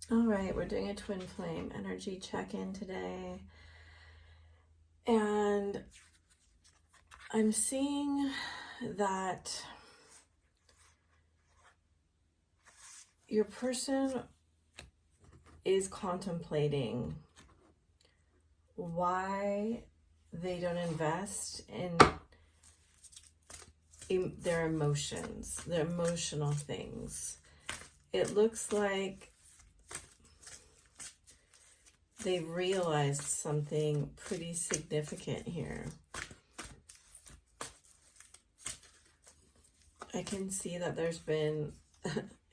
All right, we're doing a twin flame energy check-in today. And I'm seeing that your person is contemplating why they don't invest in their emotions, their emotional things. It looks like they've realized something pretty significant here. I can see that there's been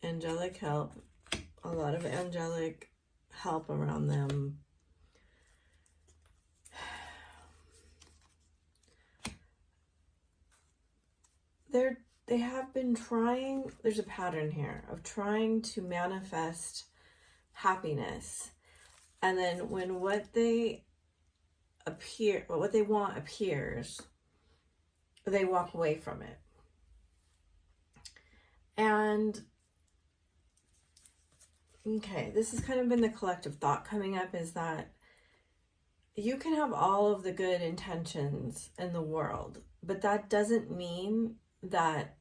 angelic help, a lot of angelic help around them. They have been trying, there's a pattern here of trying to manifest happiness. And then when what they want appears, they walk away from it. And okay, this has kind of been the collective thought coming up, is that you can have all of the good intentions in the world, but that doesn't mean that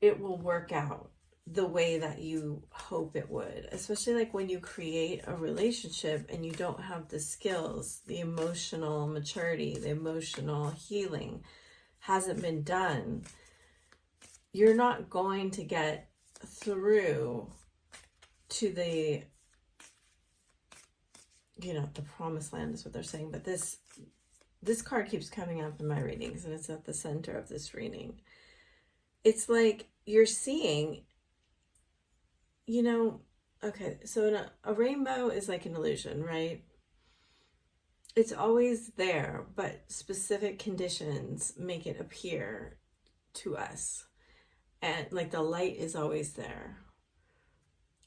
it will work out the way that you hope it would, especially like when you create a relationship and you don't have the skills, the emotional maturity, the emotional healing hasn't been done. You're not going to get through to the, the promised land is what they're saying. But this card keeps coming up in my readings, and it's at the center of this reading. It's like you're seeing, okay, so a rainbow is like an illusion, right? It's always there, but specific conditions make it appear to us. And like the light is always there.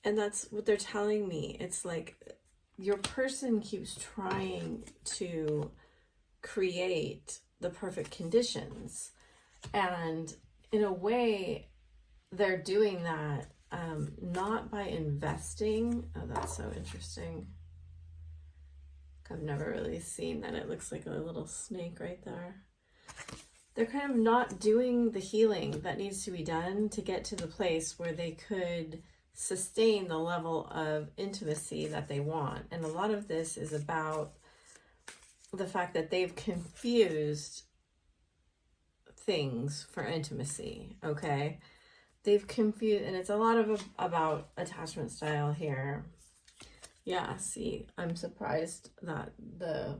And that's what they're telling me. It's like your person keeps trying to create the perfect conditions. And in a way, they're doing that not by investing. Oh, that's so interesting. I've never really seen that. It looks like a little snake right there. They're kind of not doing the healing that needs to be done to get to the place where they could sustain the level of intimacy that they want. And a lot of this is about the fact that they've confused things for intimacy, okay? They've confused, and it's a lot of about attachment style here. Yeah, see, I'm surprised that the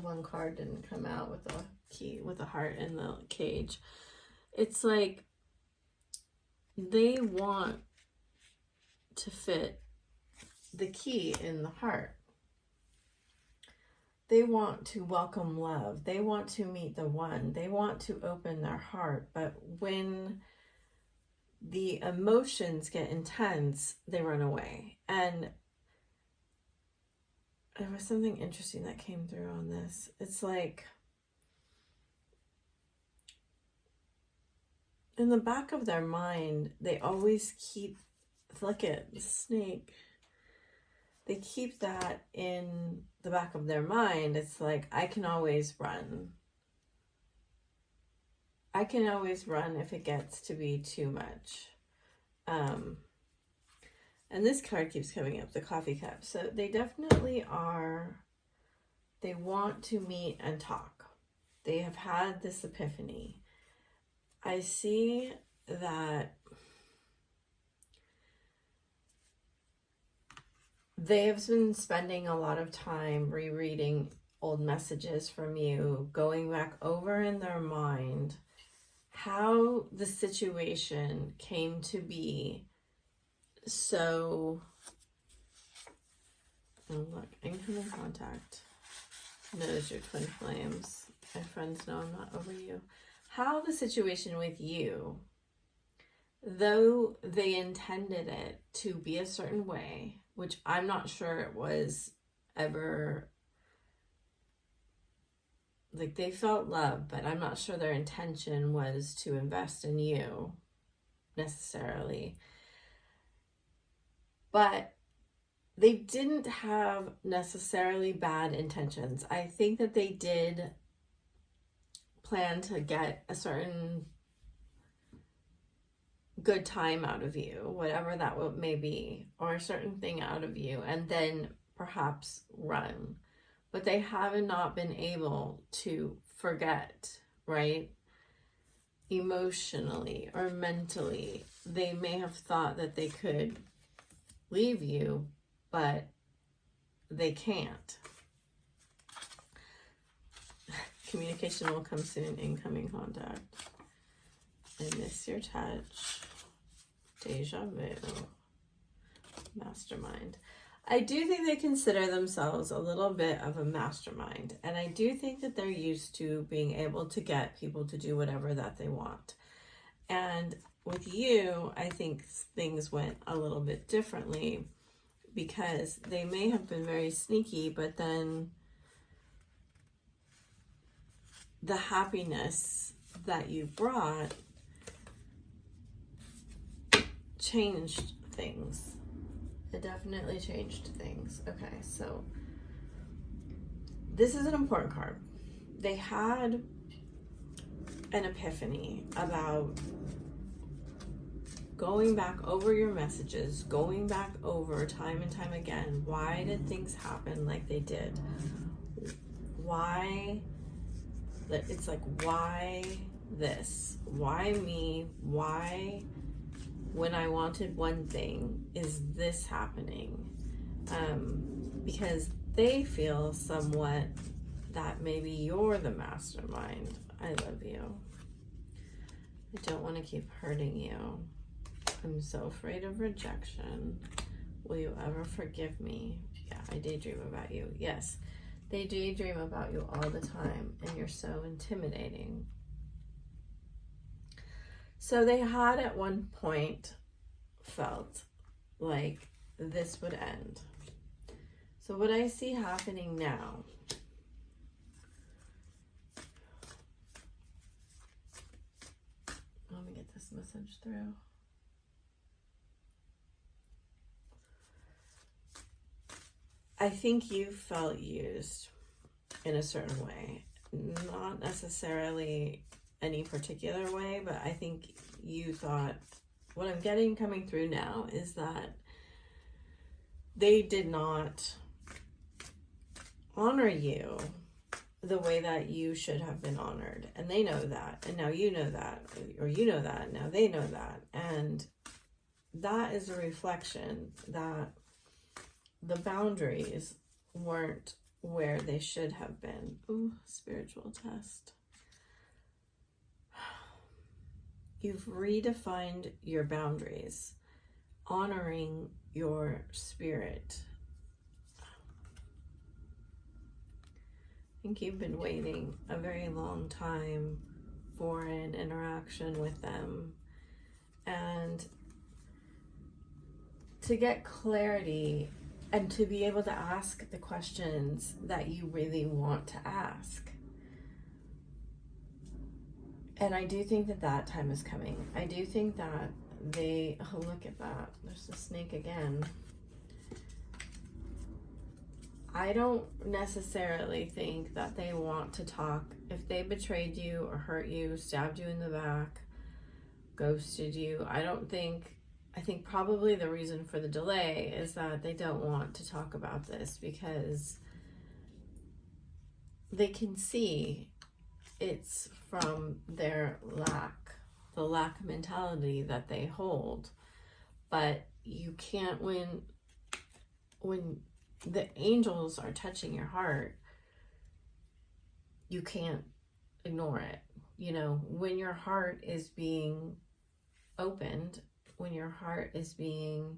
one card didn't come out with a key, with a heart in the cage. It's like they want to fit the key in the heart. They want to welcome love. They want to meet the one. They want to open their heart. But when the emotions get intense, they run away. And there was something interesting that came through on this. It's like in the back of their mind, they always keep, look at the snake. They keep that in the back of their mind. It's like, I can always run. I can always run if it gets to be too much. And this card keeps coming up, the coffee cup. So they definitely are, they want to meet and talk. They have had this epiphany. I see that they have been spending a lot of time rereading old messages from you, going back over in their mind how the situation came to be. So, oh look, incoming contact. Notice your twin flames. My friends know I'm not over you. How the situation with you, though they intended it to be a certain way, which I'm not sure it was ever, like they felt love, but I'm not sure their intention was to invest in you necessarily. but they didn't have necessarily bad intentions. I think that they did plan to get a certain good time out of you, whatever that may be, or a certain thing out of you, and then perhaps run. But they haven't not been able to forget, right? Emotionally or mentally, they may have thought that they could leave you, but they can't. Communication will come soon, incoming contact. I miss your touch. Deja vu. Mastermind. I do think they consider themselves a little bit of a mastermind. And I do think that they're used to being able to get people to do whatever that they want. And with you, I think things went a little bit differently, because they may have been very sneaky, but then the happiness that you brought changed things. It definitely changed things. Okay, so this is an important card. They had an epiphany about going back over your messages, going back over time and time again. Why did things happen like they did? Why? It's like, why this? Why me? Why, when I wanted one thing, is this happening? Because they feel somewhat that maybe you're the mastermind. I love you. I don't want to keep hurting you. I'm so afraid of rejection. Will you ever forgive me? Yeah, I daydream about you. Yes, they daydream about you all the time, and you're so intimidating. So they had at one point felt like this would end. So what I see happening now, let me get this message through. I think you felt used in a certain way, not necessarily any particular way, but I think you thought, what I'm getting coming through now is that they did not honor you the way that you should have been honored. And they know that. And now you know that, or you know that, now they know that. And that is a reflection that the boundaries weren't where they should have been. Ooh, spiritual test. You've redefined your boundaries, honoring your spirit. I think you've been waiting a very long time for an interaction with them, and to get clarity and to be able to ask the questions that you really want to ask. And I do think that that time is coming. I do think that they, oh, look at that. There's the snake again. I don't necessarily think that they want to talk. If they betrayed you or hurt you, stabbed you in the back, ghosted you, I think probably the reason for the delay is that they don't want to talk about this, because they can see it's from their the lack mentality that they hold. But you can't, when the angels are touching your heart, you can't ignore it. You know, when your heart is being opened, when your heart is being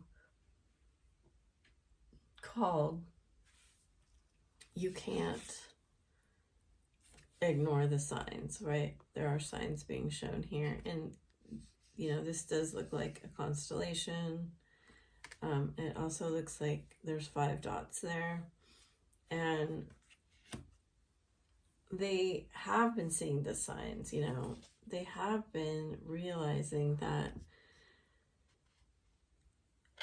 called, you can't ignore the signs, right? There are signs being shown here. And, you know, this does look like a constellation. It also looks like there's 5 dots there. And they have been seeing the signs, you know. They have been realizing that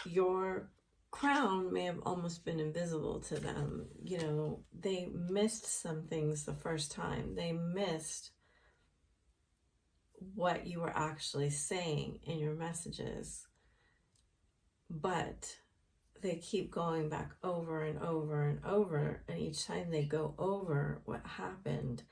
your crown may have almost been invisible to them. You know, they missed some things the first time. They missed what you were actually saying in your messages. But they keep going back over and over and over. And each time they go over what happened,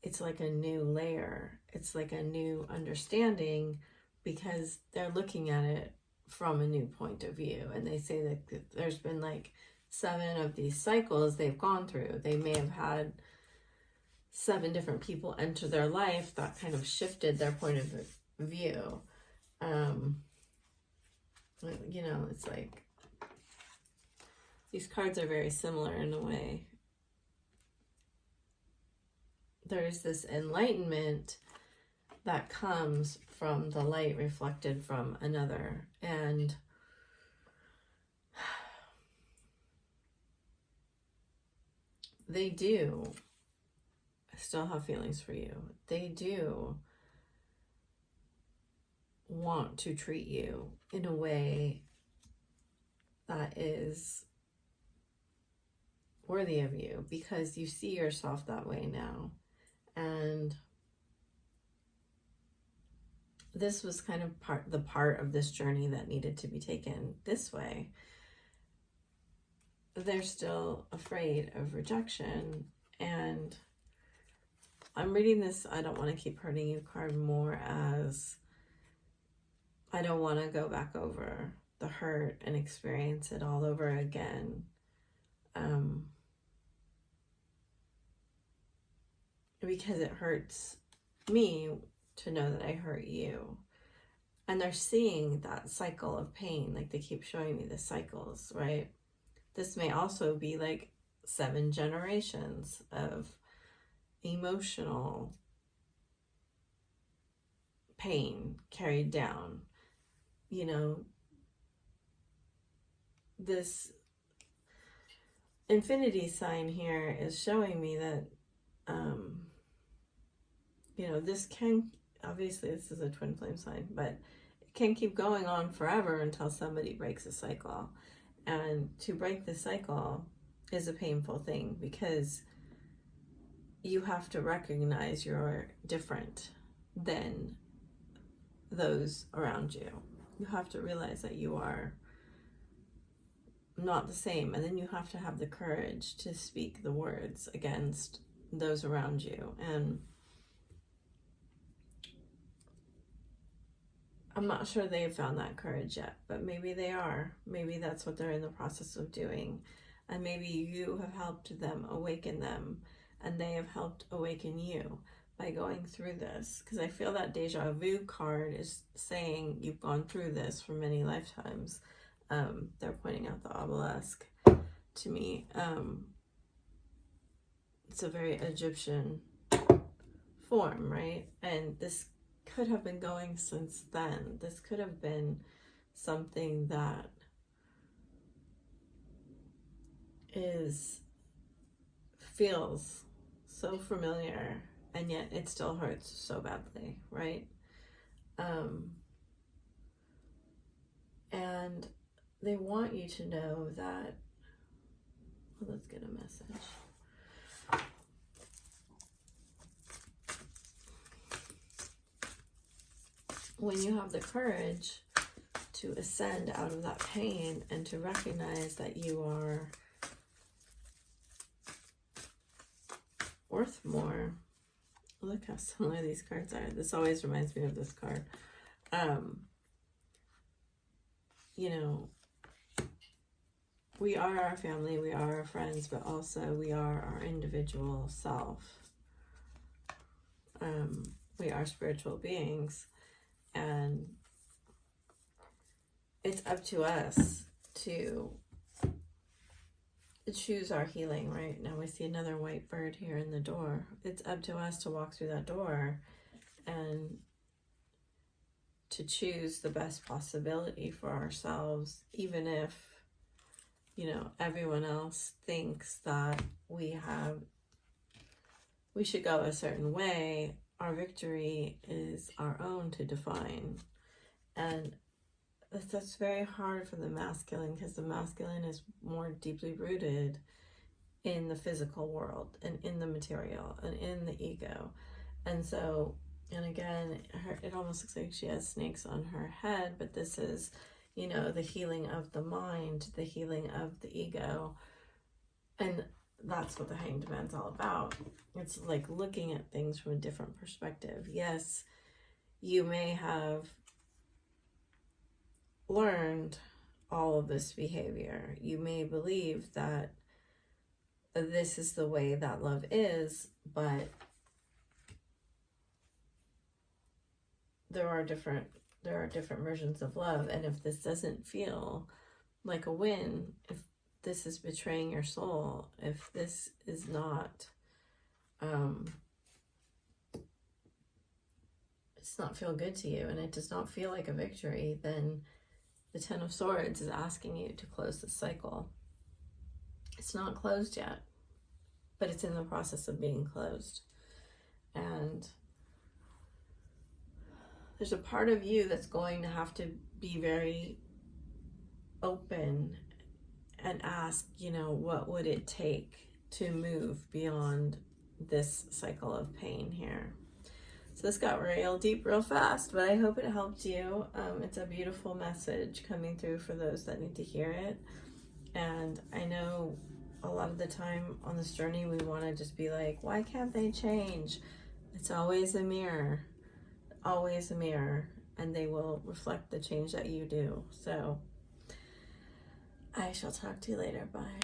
it's like a new layer. It's like a new understanding, because they're looking at it from a new point of view. And they say that there's been like 7 of these cycles they've gone through. They may have had 7 different people enter their life that kind of shifted their point of view. You know, it's like these cards are very similar in a way. There's this enlightenment that comes from the light reflected from another. And they do still have feelings for you. They do want to treat you in a way that is worthy of you, because you see yourself that way now. And this was kind of the part of this journey that needed to be taken this way. They're still afraid of rejection. And I'm reading this I don't want to keep hurting you card more as I don't want to go back over the hurt and experience it all over again. Because it hurts me to know that I hurt you. And they're seeing that cycle of pain. Like, they keep showing me the cycles, right? This may also be like 7 generations of emotional pain carried down. You know, this infinity sign here is showing me that, you know, this can, obviously this is a twin flame sign, but it can keep going on forever until somebody breaks a cycle. And to break the cycle is a painful thing, because you have to recognize you're different than those around you. You have to realize that you are not the same, and then you have to have the courage to speak the words against those around you. And I'm not sure they've found that courage yet, but maybe they are. Maybe that's what they're in the process of doing. And maybe you have helped them awaken them, and they have helped awaken you by going through this. Because I feel that deja vu card is saying you've gone through this for many lifetimes. They're pointing out the obelisk to me. It's a very Egyptian form, right? And this could have been going since then. This could have been something that feels so familiar, and yet it still hurts so badly, right? And they want you to know that, well, let's get a message. When you have the courage to ascend out of that pain and to recognize that you are worth more. Look how similar these cards are. This always reminds me of this card. You know, we are our family, we are our friends, but also we are our individual self. We are spiritual beings, and it's up to us to choose our healing. Right now we see another white bird here in the door. It's up to us to walk through that door and to choose the best possibility for ourselves, even if, you know, everyone else thinks that we should go a certain way. Our victory is our own to define. And that's very hard for the masculine, because the masculine is more deeply rooted in the physical world and in the material and in the ego. And so, and again, it almost looks like she has snakes on her head, but this is, you know, the healing of the mind, the healing of the ego. And that's what the Hanged Man's all about. It's like looking at things from a different perspective. Yes, you may have learned all of this behavior. You may believe that this is the way that love is, but there are different versions of love. And if this doesn't feel like a win, if this is betraying your soul, if this is not it's not feel good to you, and it does not feel like a victory, then the Ten of Swords is asking you to close the cycle. It's not closed yet, but it's in the process of being closed. And there's a part of you that's going to have to be very open and ask, you know, what would it take to move beyond this cycle of pain here? So this got real deep real fast, but I hope it helped you. It's a beautiful message coming through for those that need to hear it. And I know a lot of the time on this journey, we want to just be like, why can't they change? It's always a mirror, and they will reflect the change that you do. So I shall talk to you later. Bye.